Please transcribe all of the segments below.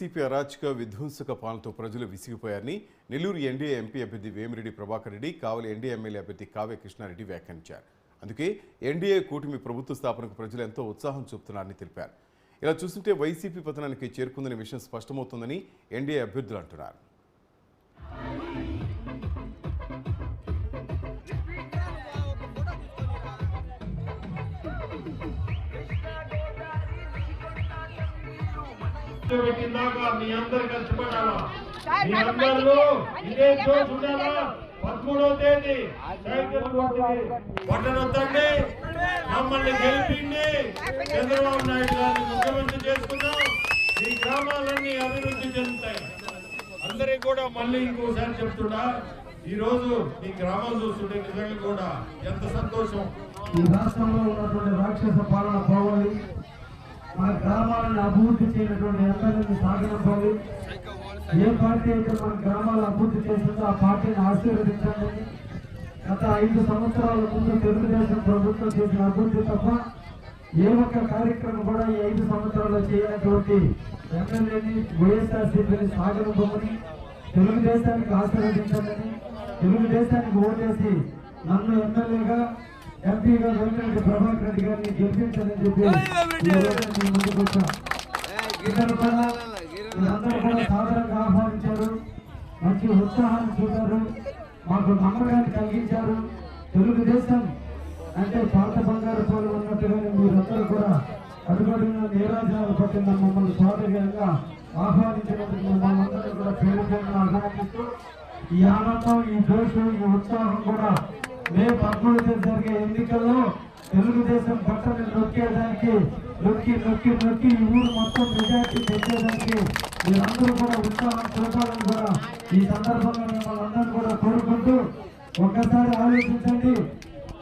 YCP అరాచక విధ్వంసక పాలనతో ప్రజలు విసిగిపోయారని నెల్లూరు ఎన్డీఏ ఎంపీ అభ్యర్థి వేమిరెడ్డి ప్రభాకర్ రెడ్డి, కావలి ఎన్డీఏ ఎమ్మెల్యే అభ్యర్థి కావ్య కృష్ణారెడ్డి వ్యాఖ్యానించారు. అందుకే ఎన్డీఏ కూటమి ప్రభుత్వ స్థాపనకు ప్రజలు ఎంతో ఉత్సాహం చూపుతున్నారని తెలిపారు. ఇలా చూస్తుంటే వైసీపీ పతనానికి చేరుకుందనే విషయం స్పష్టమవుతుందని ఎన్డీఏ అభ్యర్థులు అంటున్నారు. మీ అందరు కష్టపడాలా, మీ అందరిలో ఇదే జోష్ ఉండాలా. 13వ తేదీ పట్టణొద్దండి, మమ్మల్ని గెలిపిండి, చంద్రబాబు నాయుడు గారిని ముఖ్యమంత్రి చేసుకున్నాం. ఈ గ్రామాలన్నీ అభివృద్ధి చెందుతాయి. అందరికి కూడా మళ్ళీ ఇంకోసారి చెప్తున్నా, ఈ రోజు ఈ గ్రామాలు చూస్తుంటే నిజంగా కూడా ఎంత సంతోషం. ఈ రాష్ట్రంలో ఉన్నటువంటి రాక్షస పాలన పోవాలి, మన గ్రామాలను అభివృద్ధి చేయనటువంటి ఎమ్మెల్యేని సాగనంపాలి. ఏ పార్టీ అయితే మన గ్రామాలను అభివృద్ధి చేస్తుందో ఆ పార్టీని ఆశీర్వదించండి. గత 5 సంవత్సరాల ముందు తెలుగుదేశం ప్రభుత్వం చేసిన అభివృద్ధి తప్ప ఏ ఒక్క కార్యక్రమం కూడా ఈ 5 సంవత్సరాలు చేయనటువంటి ఎమ్మెల్యేని వైఎస్ఆర్సీపీని సాగనంపమని, తెలుగుదేశానికి ఆశీర్వదించండి. తెలుగుదేశానికి ఓటేసి నన్ను ఎమ్మెల్యేగా ఎంపీగా వేమిరెడ్డి ప్రభాకర్ రెడ్డి గారిని గెలిపించాలని చెప్పి ముందుకు వచ్చాం. అందరూ కూడా సాధారణంగా ఆహ్వానించారు, మంచి ఉత్సాహాన్ని చూపారు, మాకు నమ్మకాన్ని కలిగించారు. తెలుగుదేశం అంటే పాత బంగారు పోలు ఉన్నట్టుగానే మీరందరూ కూడా అడుగడుగున నీరాజనాలు పట్టిన మమ్మల్ని స్వాగతంగా ఆహ్వానించినందుకు మమ్మల్ని అందరూ కూడా పేరు పేరున అభినందిస్తూ ఈ ఆనందం, ఈ జోషు, ఈ ఉత్సాహం కూడా మే 13 జరిగే ఎన్నికల్లో తెలుగుదేశం పట్టణం నొక్కేదానికి నొక్కి ఈ ఊరు మొత్తం మెజార్టీ తెచ్చేదానికి మీరందరూ కూడా ఉత్సాహం చూపాలని కూడా ఈ సందర్భంగా మిమ్మల్ని అందరూ కూడా కోరుకుంటూ, ఒక్కసారి ఆలోచించండి.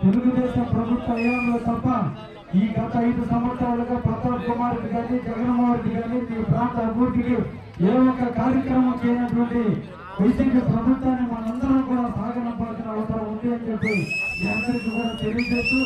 తెలుగుదేశం ప్రభుత్వ హయాంలో తప్ప ఈ గత 5 సంవత్సరాలుగా ప్రతాప్ కుమార్ రెడ్డి కానీ, జగన్మోహన్ రెడ్డి కానీ మీ ప్రాంత అభివృద్ధికి ఏ ఒక్క కార్యక్రమం చేయనటువంటి వైసీపీ ప్రభుత్వాన్ని మనందరం కూడా సాగనంపాల్సిన అవసరం ఉంది అని చెప్పి మీ అందరికీ కూడా తెలియజేస్తూ